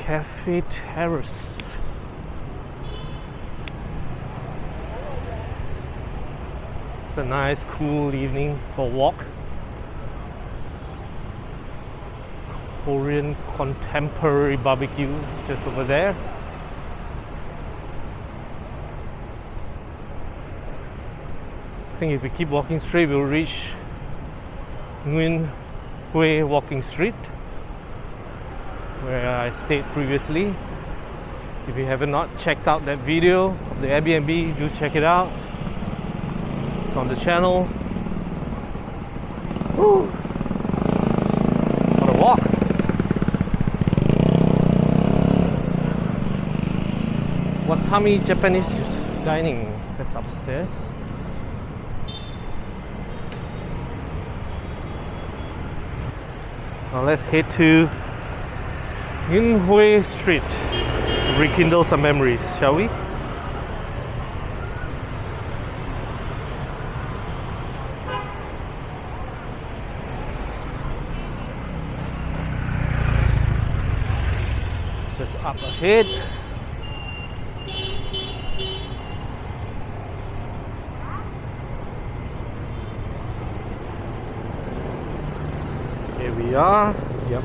Cafe Terrace. It's a nice cool evening for a walk. Korean contemporary barbecue just over there. I think if we keep walking straight, we'll reach Nguyen Hue Walking Street, where I stayed previously. If you have not checked out that video of the Airbnb, do check it out. It's on the channel. Woo! What a walk! Watami Japanese dining, that's upstairs. Now let's head to Nguyen Hue Street to rekindle some memories, shall we? It's just up ahead. Here we are. Yep.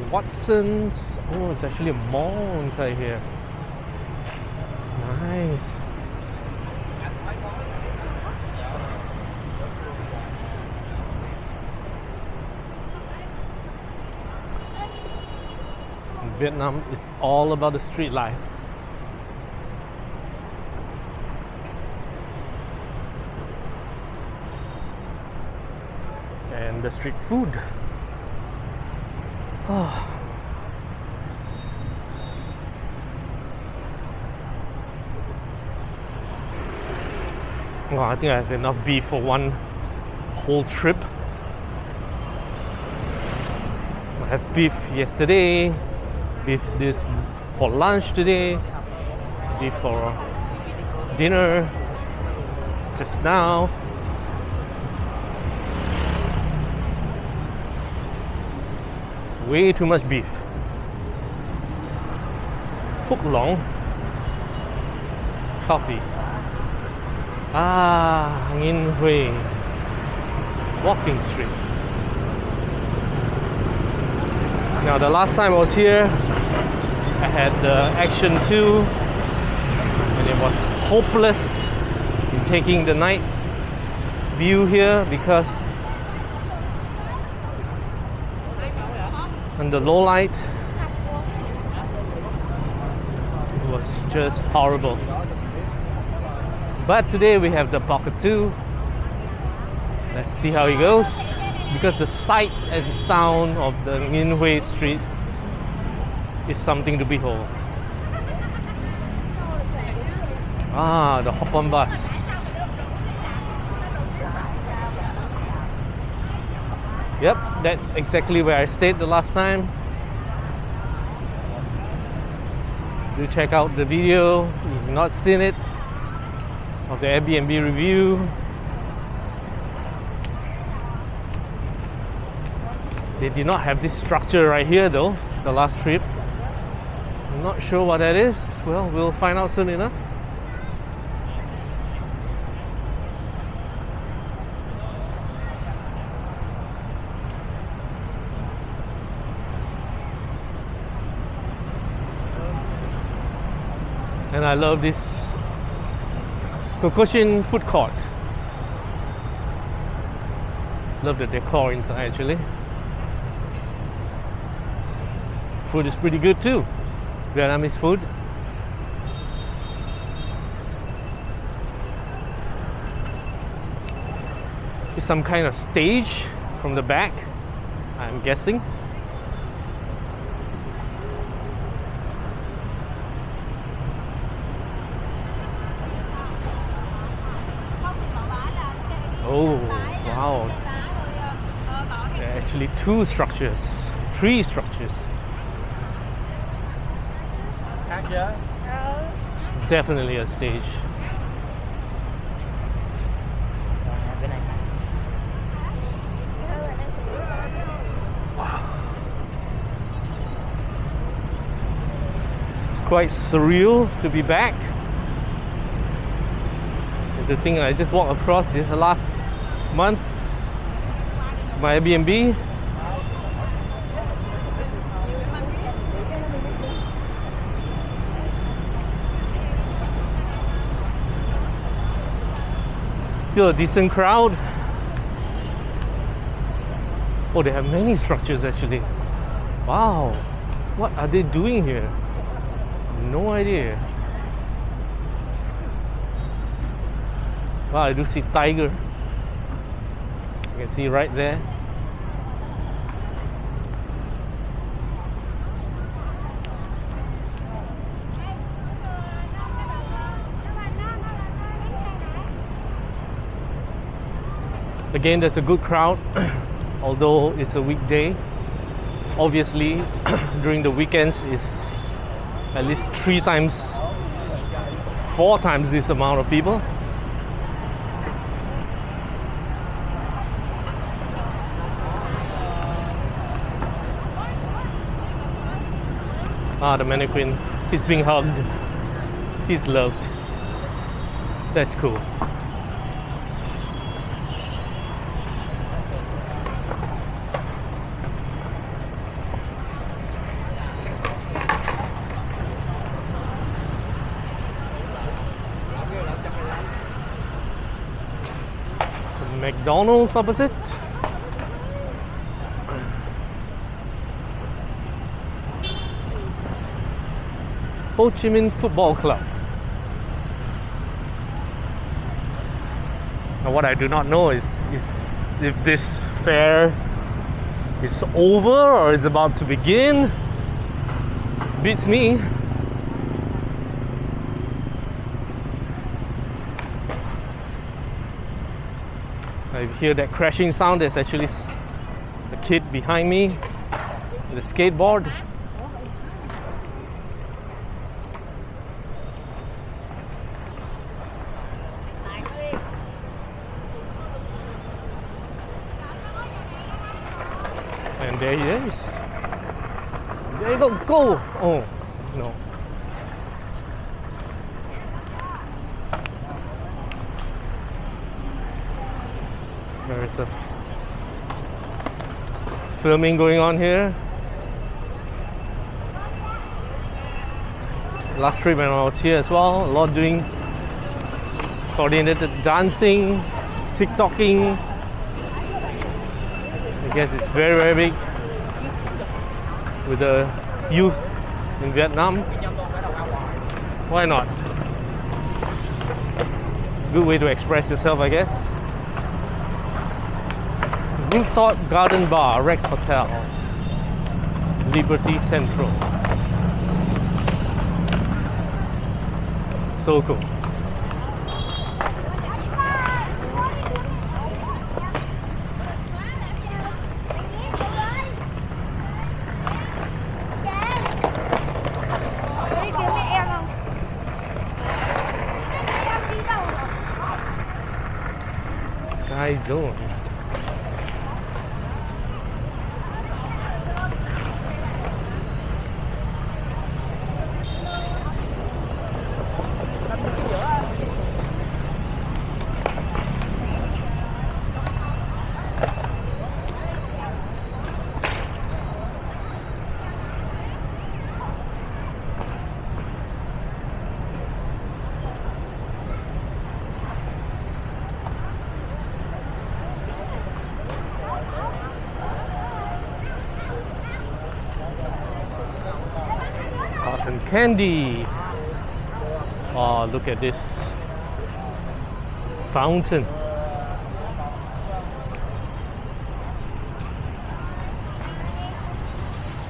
Watson's. Oh, it's actually a mall inside here. Nice. Vietnam is all about the street life. And the street food. Oh. Well, I think I have enough beef for one whole trip. I had beef yesterday, beef this for lunch today, beef for dinner just now. Way too much beef. Phúc Long coffee. Ah, Nguyen Hue Walking Street. Now the last time I was here, I had the Action 2 and it was hopeless in taking the night view here because under low light it was just horrible. But today we have the Pocket 2. Let's see how it goes, because the sights and sound of the Nguyen Hue Street is something to behold. Ah, the hop-on bus. Yep, that's exactly where I stayed the last time. Do check out the video if you've not seen it, of the Airbnb review. They did not have this structure right here though, the last trip. I'm not sure what that is. Well, we'll find out soon enough. And I love this Kokoshin food court. Love the decor inside actually. Food is pretty good too. Vietnamese food. It's some kind of stage from the back, I'm guessing. Oh, wow. There are actually three structures. It's definitely a stage. quite surreal to be back. The thing I just walked across the last month, my Airbnb. Still a decent crowd. Oh, they have many structures actually. Wow, what are they doing here? No idea. Wow, I do see tiger. You can see right there. Again, there's a good crowd, although it's a weekday. Obviously, during the weekends is at least 3 times, 4 times this amount of people. Ah, the mannequin, he's being hugged, he's loved. That's cool. Some McDonald's opposite. Ho Chi Minh Football Club. Now what I do not know is if this fair is over or is about to begin. Beats me. I hear that crashing sound. There's actually a kid behind me with a skateboard. And there he is. There you go. Oh, no. There is a filming going on here. Last trip when I was here as well, a lot doing coordinated dancing, TikToking. I guess it's very, very big with the youth in Vietnam. Why not? Good way to express yourself, I guess. Rooftop Garden Bar, Rex Hotel, Liberty Central. So cool. Sky Zone. Cotton candy. Oh, look at this fountain.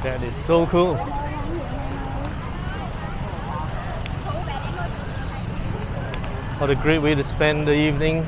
That is so cool. What a great way to spend the evening.